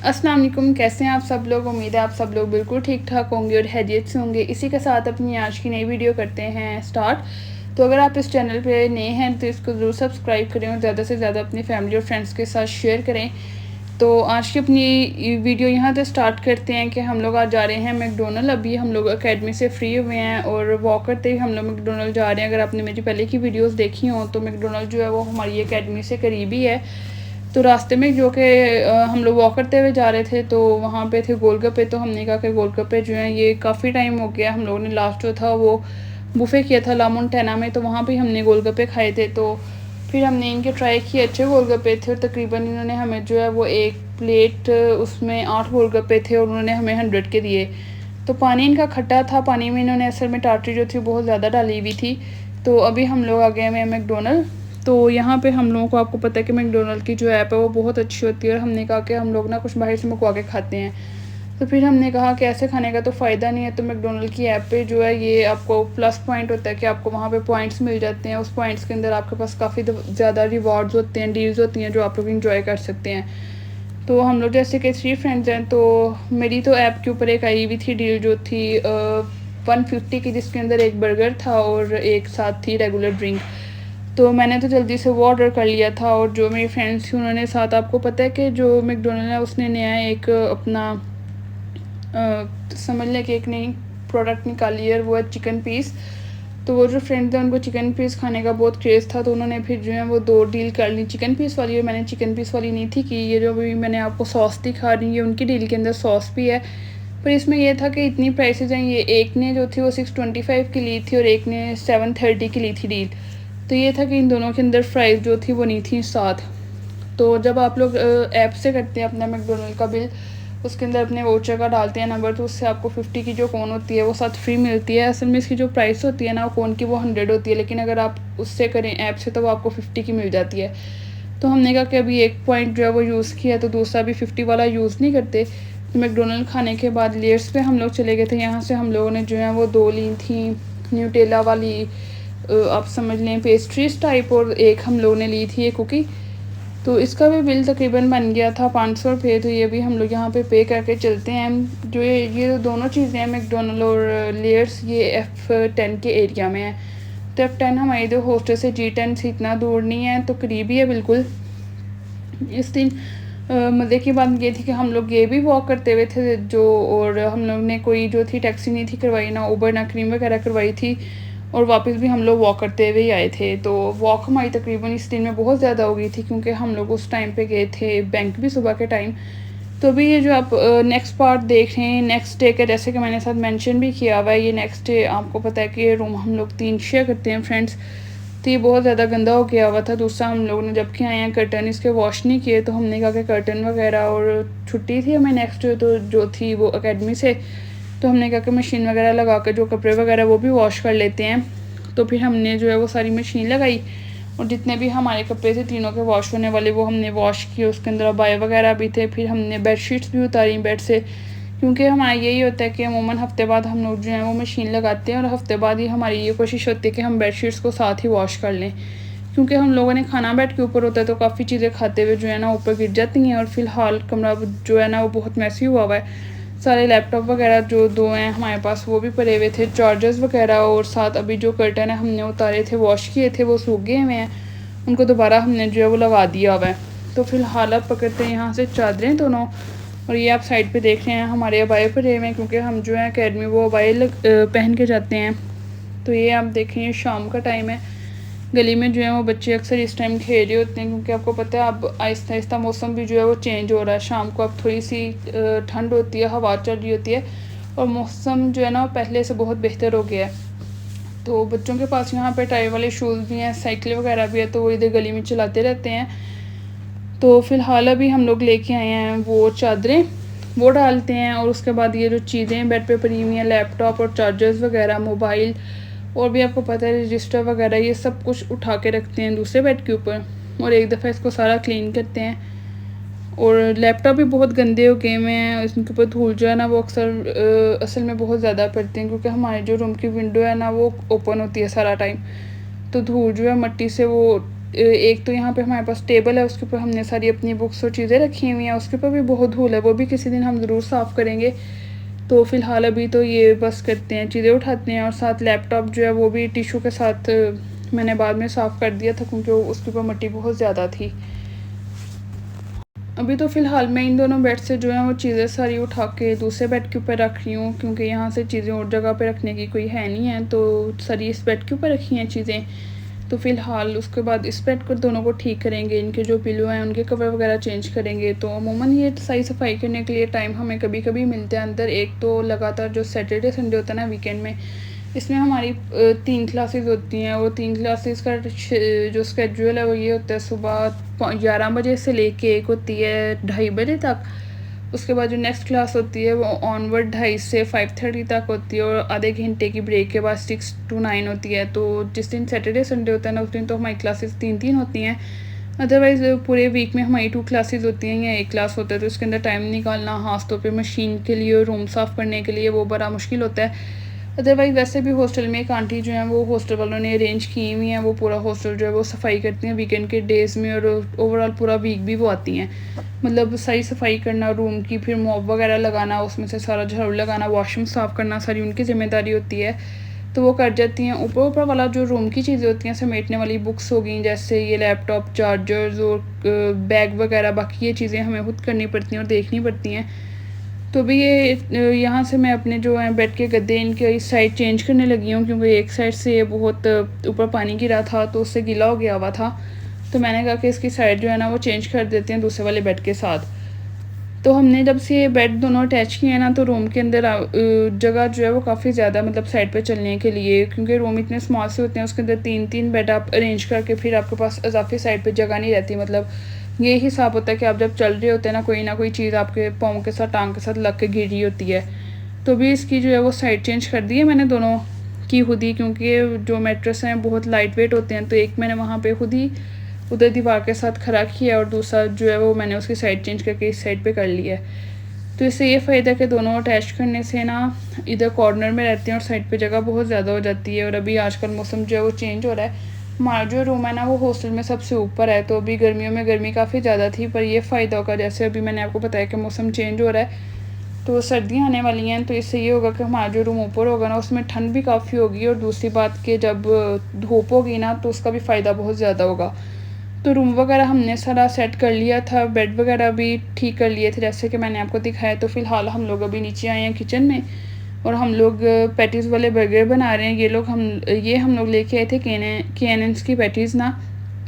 अस्सलाम वालेकुम, कैसे हैं आप सब लोग। उम्मीद है आप सब लोग बिल्कुल ठीक ठाक होंगे और हैरियत से होंगे। इसी के साथ अपनी आज की नई वीडियो करते हैं स्टार्ट। तो अगर आप इस चैनल पे नए हैं तो इसको ज़रूर सब्सक्राइब करें और ज़्यादा से ज़्यादा अपनी फैमिली और फ्रेंड्स के साथ शेयर करें। तो आज की अपनी वीडियो यहाँ से स्टार्ट करते हैं कि हम लोग आज जा रहे हैं मैकडोनल्ड। अभी हम लोग एकेडमी से फ्री हुए हैं और वॉक करते ही हम लोग मैकडोनल्ड जा रहे हैं। अगर आपने मेरी पहले की वीडियोस देखी हों तो मैकडोनल्ड जो है वो हमारी एकेडमी से करीब ही है। तो रास्ते में जो कि हम लोग वॉक करते हुए जा रहे थे तो वहाँ पे थे गोलगप्पे। तो हमने कहा कि गोलगप्पे जो हैं ये काफ़ी टाइम हो गया, हम लोगों ने लास्ट जो था वो बुफ़े किया था ला मोंटेना में, तो वहाँ पे हमने गोलगप्पे खाए थे। तो फिर हमने इनके ट्राई किए, अच्छे गोलगप्पे थे और तकरीबन इन्होंने हमें जो है वो एक प्लेट उसमें 8 गोलगप्पे थे और उन्होंने हमें 100 के दिए। तो पानी इनका खट्टा था, पानी में इन्होंने असल में टाटरी जो थी बहुत ज़्यादा डाली हुई थी। तो अभी हम लोग आ गए हैं मैकडोनल्ड। तो यहाँ पे हम लोगों को, आपको पता है कि मैकडोनल्ड की जो ऐप है वो बहुत अच्छी होती है और हमने कहा कि हम लोग ना कुछ बाहर से मंगवा के खाते हैं। तो फिर हमने कहा कि ऐसे खाने का तो फ़ायदा नहीं है, तो मैकडोनल्ड की ऐप पे जो है ये आपको प्लस पॉइंट होता है कि आपको वहाँ पे पॉइंट्स मिल जाते हैं। उस पॉइंट्स के अंदर आपके पास काफ़ी ज़्यादा रिवॉर्ड्स होते हैं, डील्स होती हैं जो आप लोग इंजॉय कर सकते हैं। तो हम लोग जैसे कि 3 फ्रेंड्स हैं, तो मेरी तो ऐप के ऊपर एक आई हुई थी डील जो थी 150 की, जिसके अंदर एक बर्गर था और एक साथ थी रेगुलर ड्रिंक। तो मैंने तो जल्दी से वो ऑर्डर कर लिया था और जो मेरी फ्रेंड्स थी उन्होंने साथ, आपको पता है कि जो मैकडोनल्ड है उसने नया एक अपना समझ लें कि एक नई प्रोडक्ट निकाली है, वो है चिकन पीस। तो वो जो फ्रेंड थे उनको चिकन पीस खाने का बहुत क्रेज़ था, तो उन्होंने फिर जो है वो 2 डील कर ली, चिकन पीस वाली। और मैंने चिकन पीस वाली नहीं थी कि ये जो भी मैंने आपको सॉस दिखा रही है उनकी डील के अंदर सॉस भी है। पर इसमें यह था कि इतनी प्राइसेज हैं, ये एक ने जो थी वो 625 की ली थी और एक ने 730 की ली थी डील। तो ये था कि इन दोनों के अंदर प्राइस जो थी वो नहीं थी साथ। तो जब आप लोग ऐप से करते हैं अपना मैकडोनल्ड का बिल, उसके अंदर अपने वाउचर का डालते हैं नंबर, तो उससे आपको 50 की जो कोन होती है वो साथ फ्री मिलती है। असल में इसकी जो प्राइस होती है ना वो कोन की वो 100 होती है, लेकिन अगर आप उससे करें ऐप से तो वो आपको 50 की मिल जाती है। तो हमने कहा कि अभी एक पॉइंट जो है वो यूज़ किया तो दूसरा भी 50 वाला यूज़ नहीं करते। तो मैकडोनल्ड खाने के बाद लेयर्स पे हम लोग चले गए थे। यहाँ से हम लोगों ने जो है वो 2 ली थी न्यूटेला वाली, आप समझ लें पेस्ट्रीज टाइप, और एक हम लोगों ने ली थी ये कुकी। तो इसका भी बिल तकरीबन बन गया था 500 रुपये। तो ये भी हम लोग यहाँ पे करके चलते हैं। जो ये दोनों चीज़ें हैं मैकडोनल्ड और लेयर्स, ये F10 के एरिया में है। तो F10 हमारी जो हॉस्टल से G10 से इतना दूर नहीं है, तो करीब ही है बिल्कुल। इस दिन मज़े की बात ये थी कि हम लोग ये भी वॉक करते हुए थे जो, और हम लोग ने कोई जो थी टैक्सी नहीं थी करवाई, ना उबर ना क्रीम वगैरह करवाई थी, और वापस भी हम लोग वॉक करते हुए ही आए थे। तो वॉक हमारी तकरीबन इस दिन में बहुत ज़्यादा हो गई थी क्योंकि हम लोग उस टाइम पे गए थे बैंक भी सुबह के टाइम। तो अभी ये जो आप नेक्स्ट पार्ट देख रहे हैं नेक्स्ट डे का, जैसे कि मैंने साथ मेंशन भी किया हुआ है, ये नेक्स्ट डे आपको पता है कि ये रूम हम लोग 3 शेयर करते हैं फ्रेंड्स। तो ये बहुत ज़्यादा गंदा हो गया हुआ था। दूसरा हम लोगों ने जबकि आए हैं कर्टन इसके वॉश नहीं किए, तो हमने कहा कि कर्टन वगैरह, और छुट्टी थी हमें नेक्स्ट तो जो थी वो एकेडमी से, तो हमने कहा कि मशीन वगैरह लगा कर जो कपड़े वगैरह वो भी वॉश कर लेते हैं। तो फिर हमने जो है वो सारी मशीन लगाई और जितने भी हमारे कपड़े थे तीनों के वॉश होने वाले वो हमने वॉश किए। उसके अंदर अबाए वगैरह भी थे। फिर हमने बेडशीट्स भी उतारी बेड से, क्योंकि हमारा यही होता है कि अमूमन हफ़्ते बाद हम लोग जो है वो मशीन लगाते हैं और हफ़्ते बाद ही हमारी ये कोशिश होती है कि हम बेडशीट्स को साथ ही वॉश कर लें, क्योंकि हम लोगों ने खाना बेड के ऊपर होता है तो काफ़ी चीज़ें खाते हुए जो है ना ऊपर गिर जाती हैं। और फ़िलहाल कमरा जो है ना वो बहुत मैसी हुआ हुआ है। सारे लैपटॉप वगैरह जो 2 हैं हमारे पास वो भी पड़े हुए थे, चार्जर्स वगैरह, और साथ अभी जो कर्टन है हमने उतारे थे वॉश किए थे वो सूख गए हुए हैं, उनको दोबारा हमने जो है वो लगा दिया हुआ है। तो फ़िलहाल अब पकड़ते हैं यहाँ से चादरें दोनों, और ये आप साइड पे देख रहे हैं हमारे अबाए पड़े हुए हैं क्योंकि हम जो है अकेडमी वो अबाए पहन के जाते हैं। तो ये आप देखें शाम का टाइम है, गली में जो है वो बच्चे अक्सर इस टाइम खेल रहे होते हैं, क्योंकि आपको पता है अब आहिस्ता आहिस्ता मौसम भी जो है वो चेंज हो रहा है। शाम को अब थोड़ी सी ठंड होती है, हवा चल रही होती है और मौसम जो है ना पहले से बहुत बेहतर हो गया है। तो बच्चों के पास यहाँ पे टायर वाले शूज़ भी हैं, साइकिल वगैरह भी है, तो वो इधर गली में चलाते रहते हैं। तो फ़िलहाल अभी हम लोग लेके आए हैं वो चादरें, वो डालते हैं और उसके बाद ये जो चीज़ें बेड पे पड़ी हुई हैं, लैपटॉप और चार्जर्स वगैरह, मोबाइल, और भी आपको पता है रजिस्टर वगैरह, ये सब कुछ उठा के रखते हैं दूसरे बेड के ऊपर और एक दफ़ा इसको सारा क्लीन करते हैं। और लैपटॉप भी बहुत गंदे हो गए हुए हैं, इसके ऊपर धूल जो है ना वो अक्सर असल में बहुत ज़्यादा पड़ते हैं, क्योंकि हमारे जो रूम की विंडो है ना वो ओपन होती है सारा टाइम, तो धूल जो है मट्टी से वो एक तो यहाँ पे हमारे पास टेबल है, उसके ऊपर हमने सारी अपनी बुक्स और चीज़ें रखी हुई हैं, उसके ऊपर भी बहुत धूल है, वो भी किसी दिन हम ज़रूर साफ़ करेंगे। तो फ़िलहाल अभी तो ये बस करते हैं, चीज़ें उठाते हैं, और साथ लैपटॉप जो है वो भी टिशू के साथ मैंने बाद में साफ़ कर दिया था क्योंकि उसके ऊपर मिट्टी बहुत ज़्यादा थी। अभी तो फ़िलहाल मैं इन दोनों बेड से जो है वो चीज़ें सारी उठा के दूसरे बेड के ऊपर रख रही हूँ, क्योंकि यहाँ से चीज़ें और जगह पे रखने की कोई है नहीं है, तो सारी इस बेड के ऊपर रखी हैं चीज़ें। तो फ़िलहाल उसके बाद इस बेड को दोनों को ठीक करेंगे, इनके जो पिलो हैं उनके कवर वगैरह चेंज करेंगे। तो अमूमन ये सही सफाई करने के लिए टाइम हमें कभी कभी मिलते हैं अंदर। एक तो लगातार जो सैटरडे संडे होता है ना वीकेंड में, इसमें हमारी 3 क्लासेस होती हैं। वो 3 क्लासेस का जो स्केड्यूल है वो ये होता है, सुबह 11 बजे से लेके एक होती है 2:30 बजे तक। उसके बाद जो नेक्स्ट क्लास होती है वो ऑनवर्ड 2:30 से 5:30 तक होती है, और आधे घंटे की ब्रेक के बाद 6 to 9 होती है। तो जिस दिन सैटरडे संडे होता है ना, उस दिन तो हमारी क्लासेस 3 होती हैं। अदरवाइज़ पूरे वीक में हमारी 2 क्लासेस होती हैं या 1 क्लास होता है, तो इसके अंदर टाइम निकालना खास तौर पे मशीन के लिए और रूम साफ़ करने के लिए वो बड़ा मुश्किल होता है। अदरवाइज़ वैसे भी हॉस्टल में एक आंटी जो हैं वो हॉस्टल वालों ने अरेंज की हुई हैं, वो पूरा हॉस्टल जो है वो सफाई करती हैं वीकेंड के डेज़ में, और ओवरऑल पूरा वीक भी वो आती हैं। मतलब सही सफाई करना रूम की, फिर मॉप वगैरह लगाना, उसमें से सारा झाड़ू लगाना, वॉशरूम साफ़ करना, सारी उनकी ज़िम्मेदारी होती है, तो वो कर जाती हैं। ऊपर ऊपर वाला जो रूम की चीज़ें होती हैं समेटने वाली बुक्स हो गई, जैसे ये लैपटॉप, चार्जर्स और बैग वगैरह, बाकी ये चीज़ें हमें खुद करनी पड़ती हैं और देखनी पड़ती हैं। तो अभी ये यहाँ से मैं अपने जो है बेड के गद्दे इनके इस साइड चेंज करने लगी हूँ, क्योंकि एक साइड से ये बहुत ऊपर पानी गिरा था तो उससे गीला हो गया हुआ था। तो मैंने कहा कि इसकी साइड जो है ना वो चेंज कर देते हैं दूसरे वाले बेड के साथ। तो हमने जब से ये बेड दोनों अटैच किए हैं ना, तो रूम के अंदर जगह जो है वो काफ़ी ज़्यादा, मतलब साइड पे चलने के लिए, क्योंकि रूम इतने स्मॉल से होते हैं, उसके अंदर 3 बेड आप अरेंज करके फिर आपके पास इजाफी साइड पे जगह नहीं रहती। मतलब ये हिसाब होता है कि आप जब चल रहे होते हैं ना कोई चीज़ आपके पाँव के साथ, टांग के साथ लग के गिर रही होती है। तो भी इसकी जो है वो साइड चेंज कर दी है मैंने दोनों की खुद ही, क्योंकि जो मैट्रेस हैं बहुत लाइट वेट होते हैं। तो एक मैंने वहाँ पे खुद ही उधर दीवार के साथ खड़ा किया, और दूसरा जो है वो मैंने उसकी साइड चेंज करके इस साइड पे कर लिया है। तो इससे ये फ़ायदा कि दोनों अटैच करने से ना इधर कॉर्नर में रहते हैं और साइड पे जगह बहुत ज़्यादा हो जाती है। और अभी आजकल मौसम जो है वो चेंज हो रहा है। हमारा जो रूम है ना वो हॉस्टल में सबसे ऊपर है, तो अभी गर्मियों में गर्मी काफ़ी ज़्यादा थी, पर ये फ़ायदा होगा, जैसे अभी मैंने आपको बताया कि मौसम चेंज हो रहा है, तो सर्दियाँ आने वाली हैं, तो इससे ये होगा कि हमारा जो रूम ऊपर होगा ना उसमें ठंड भी काफ़ी होगी, और दूसरी बात कि जब धूप होगी ना तो उसका भी फ़ायदा बहुत ज़्यादा होगा। तो रूम वगैरह हमने सारा सेट कर लिया था, बेड वगैरह भी ठीक कर लिए थे जैसे कि मैंने आपको दिखाया। तो फ़िलहाल हम लोग अभी नीचे आए हैं किचन में, और हम लोग पैटीज़ वाले बर्गर बना रहे हैं। ये हम लोग लेके आए थे KNN's की पैटीज़ ना,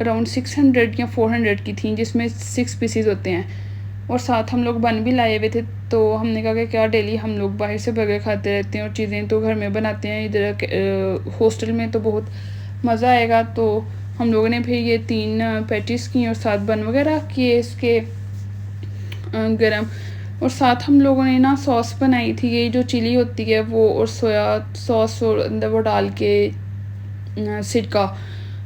अराउंड 600 या 400 की थी, जिसमें 6 पीसीज होते हैं, और साथ हम लोग बन भी लाए हुए थे। तो हमने कहा कि क्या डेली हम लोग बाहर से बर्गर खाते रहते हैं और चीज़ें तो घर में बनाते हैं, इधर हॉस्टल में तो बहुत मज़ा आएगा। तो हम लोगों ने फिर ये 3 पैटीज़ की और साथ बन वगैरह किए इसके गरम, और साथ हम लोगों ने ना सॉस बनाई थी, ये जो चिली होती है वो, और सोया सॉस और अंदर वो डाल के सिरका।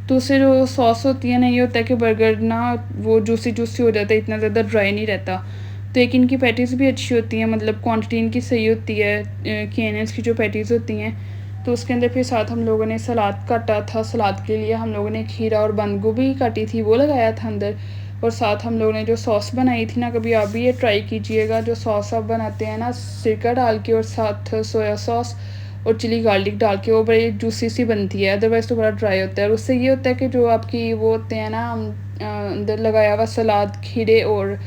तो उससे जो सॉस होती है ना, ये होता है कि बर्गर ना वो जूसी जूसी हो जाता है, इतना ज़्यादा ड्राई नहीं रहता। तो एक इनकी पैटीज़ भी अच्छी होती हैं, मतलब क्वांटिटी इनकी सही होती है KNN's की जो पैटीज़ होती हैं। तो उसके अंदर फिर साथ हम लोगों ने सलाद काटा था, सलाद के लिए हम लोगों ने खीरा और बंद गोभी काटी थी, वो लगाया था अंदर। और साथ हम लोगों ने जो सॉस बनाई थी ना, कभी आप भी ये ट्राई कीजिएगा, जो सॉस आप बनाते हैं ना सिरका डाल के और साथ सोया सॉस और चिली गार्लिक डाल के, वो बड़ी जूसी सी बनती है, अदरवाइज़ तो बड़ा ड्राई होता है। और उससे ये होता है कि जो आपकी वो होते हैं ना अंदर लगाया हुआ सलाद, खीरे और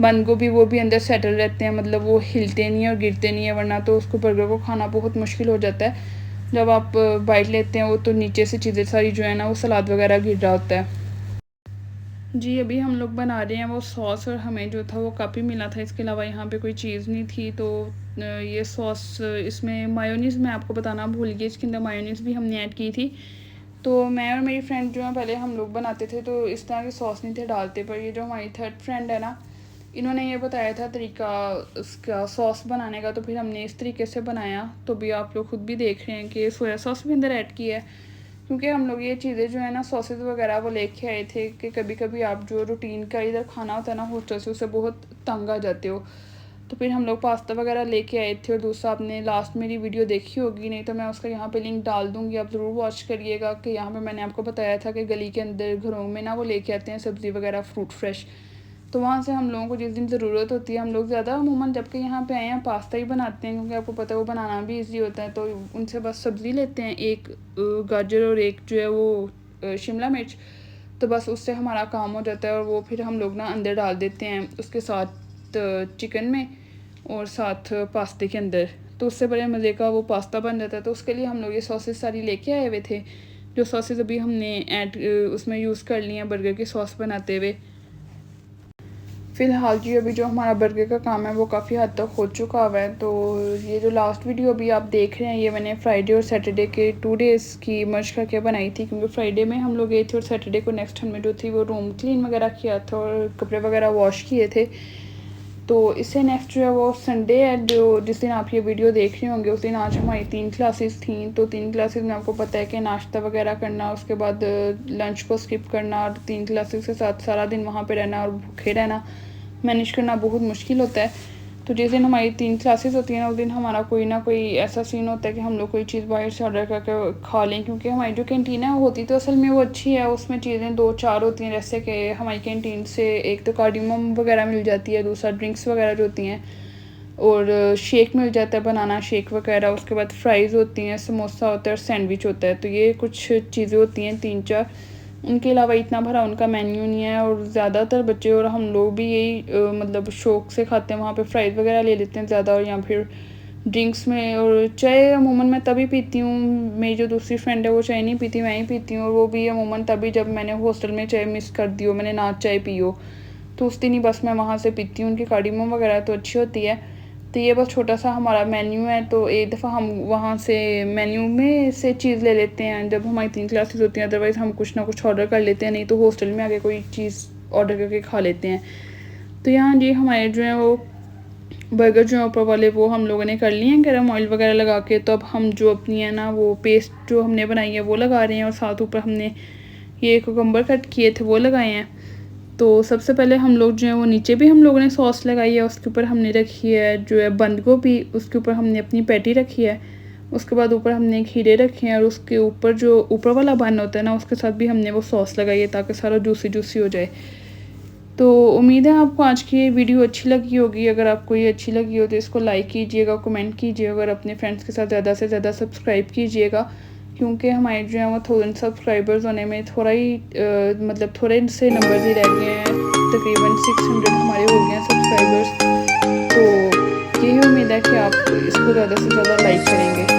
बंद गोभी, वो भी अंदर सेटल रहते हैं, मतलब वो हिलते नहीं है और गिरते नहीं है, वरना तो उसको बर्गर को खाना बहुत मुश्किल हो जाता है। जब आप बाइट लेते हैं वो तो नीचे से चीज़ें सारी जो है ना वो सलाद वगैरह गिर रहा होता है। जी, अभी हम लोग बना रहे हैं वो सॉस, और हमें जो था वो कप ही मिला था, इसके अलावा यहाँ पे कोई चीज़ नहीं थी। तो ये सॉस, इसमें मायोनीज़ मैं आपको बताना भूल गई, इसके अंदर मायोनीज़ भी हमने ऐड की थी। तो मैं और मेरी फ्रेंड जो है पहले हम लोग बनाते थे तो इस तरह की सॉस नहीं थे डालते, पर ये जो हमारी थर्ड फ्रेंड है ना, इन्होंने ये बताया था तरीका उसका सॉस बनाने का, तो फिर हमने इस तरीके से बनाया। तो भी आप लोग खुद भी देख रहे हैं कि सोया सॉस भी अंदर ऐड किया है, क्योंकि हम लोग ये चीज़ें जो है ना सॉसेज वगैरह वो लेके आए थे कि कभी कभी आप जो रूटीन का इधर खाना होता है ना हॉस्टल से, उससे बहुत तंग आ जाते हो। तो फिर हम लोग पास्ता वगैरह लेके आए थे। और दूसरा आपने लास्ट मेरी वीडियो देखी होगी, नहीं तो मैं उसका यहाँ पे लिंक डाल दूँगी, आप ज़रूर वॉच करिएगा। कि यहाँ पे मैंने आपको बताया था कि गली के अंदर घरों में ना वो लेके आते हैं सब्ज़ी वगैरह, फ्रूट फ्रेश। तो वहाँ से हम लोगों को जिस दिन ज़रूरत होती है, हम लोग ज़्यादा अमूमन जबकि यहाँ पे आए हैं पास्ता ही बनाते हैं, क्योंकि आपको पता है वो बनाना भी ईजी होता है। तो उनसे बस सब्ज़ी लेते हैं, एक गाजर और एक जो है वो शिमला मिर्च, तो बस उससे हमारा काम हो जाता है। और वो फिर हम लोग ना अंदर डाल देते हैं उसके साथ चिकन में और साथ पास्ते के अंदर, तो उससे बड़े मज़े का वो पास्ता बन जाता है। तो उसके लिए हम लोग ये सॉसेस सारी लेके आए हुए थे, जो सॉसेस अभी हमने उसमें यूज़ कर ली हैं बर्गर की सॉस बनाते हुए। फ़िलहाल जी अभी जो हमारा बर्गर का काम है वो काफ़ी हद तक हो चुका हुआ है। तो ये जो लास्ट वीडियो अभी आप देख रहे हैं, ये मैंने फ्राइडे और सैटरडे के 2 डेज़ की मर्ज करके बनाई थी, क्योंकि फ्राइडे में हम लोग गए थे और सैटरडे को नेक्स्ट हमने जो थी वो रूम क्लीन वगैरह किया था और कपड़े वगैरह वॉश किए थे। तो इससे नेक्स्ट जो है वो संडे है, जो जिस दिन आप ये वीडियो देख रहे होंगे उस दिन आज हमारी 3 क्लासेस थी। तो 3 क्लासेस में आपको पता है कि नाश्ता वगैरह करना, उसके बाद लंच को स्किप करना और 3 क्लासेस के साथ सारा दिन वहाँ पे रहना और भूखे रहना मैनेज करना बहुत मुश्किल होता है। तो जिस दिन हमारी 3 क्लासेस होती हैं ना, उस दिन हमारा कोई ना कोई ऐसा सीन होता है कि हम लोग कोई चीज़ बाहर से ऑर्डर करके खा लें, क्योंकि हमारी जो कैंटीन है वो होती तो असल में वो अच्छी है, उसमें चीज़ें 2-4 होती हैं। जैसे कि हमारी कैंटीन से एक तो कार्डियम वगैरह मिल जाती है, दूसरा ड्रिंक्स वगैरह जो होती हैं, और शेक मिल जाता है, बनाना शेक वगैरह, उसके बाद फ्राइज़ होती हैं, समोसा होता है और सैंडविच होता है। तो ये कुछ चीज़ें होती हैं 3-4, उनके अलावा इतना भरा उनका मेन्यू नहीं है। और ज़्यादातर बच्चे और हम लोग भी यही मतलब शौक़ से खाते हैं, वहाँ पे फ्राइज़ वगैरह ले लेते हैं ज़्यादा। और या फिर ड्रिंक्स में, और चाय अमूमन मैं तभी पीती हूँ, मेरी जो दूसरी फ्रेंड है वो चाय नहीं पीती, मैं ही पीती हूँ। और वो भी अमूमन तभी जब मैंने हॉस्टल में चाय मिस कर दी हो, मैंने ना चाय पी हो, तो उस दिन ही बस मैं वहाँ से पीती हूँ। उनकी कार्डियम वगैरह तो अच्छी होती है। तो ये बस छोटा सा हमारा मेन्यू है। तो एक दफ़ा हम वहाँ से मेन्यू में से चीज़ ले लेते हैं जब हमारी 3 क्लासेस होती हैं, अदरवाइज़ हम कुछ ना कुछ ऑर्डर कर लेते हैं, नहीं तो हॉस्टल में आके कोई चीज़ ऑर्डर करके खा लेते हैं। तो यहाँ जी हमारे जो है वो बर्गर जो है ऊपर वाले वो हम लोगों ने कर लिए हैं गरम ऑयल वगैरह लगा के। तो अब हम जो अपनी है ना वो पेस्ट जो हमने बनाई है वो लगा रहे हैं, और साथ ऊपर हमने ये कुकम्बर कट किए थे वो लगाए हैं। तो सबसे पहले हम लोग जो है वो नीचे भी हम लोगों ने सॉस लगाई है, उसके ऊपर हमने रखी है जो है बंद गोभी, उसके ऊपर हमने अपनी पैटी रखी है, उसके बाद ऊपर हमने खीरे रखे हैं, और उसके ऊपर जो ऊपर वाला बन होता है ना उसके साथ भी हमने वो सॉस लगाई है ताकि सारा जूसी जूसी हो जाए। तो उम्मीद है आपको आज की ये वीडियो अच्छी लगी होगी। अगर आपको ये अच्छी लगी हो तो इसको लाइक कीजिएगा, कमेंट कीजिएगा, अगर अपने फ्रेंड्स के साथ ज़्यादा से ज़्यादा सब्सक्राइब कीजिएगा, क्योंकि हमारे जो है वो 1000 सब्सक्राइबर्स होने में थोड़ा ही मतलब थोड़े से नंबर ही रह गए हैं, तकरीबन 600 हमारे हो गए हैं सब्सक्राइबर्स। तो यही उम्मीद है कि आप इसको ज़्यादा से ज़्यादा लाइक करेंगे।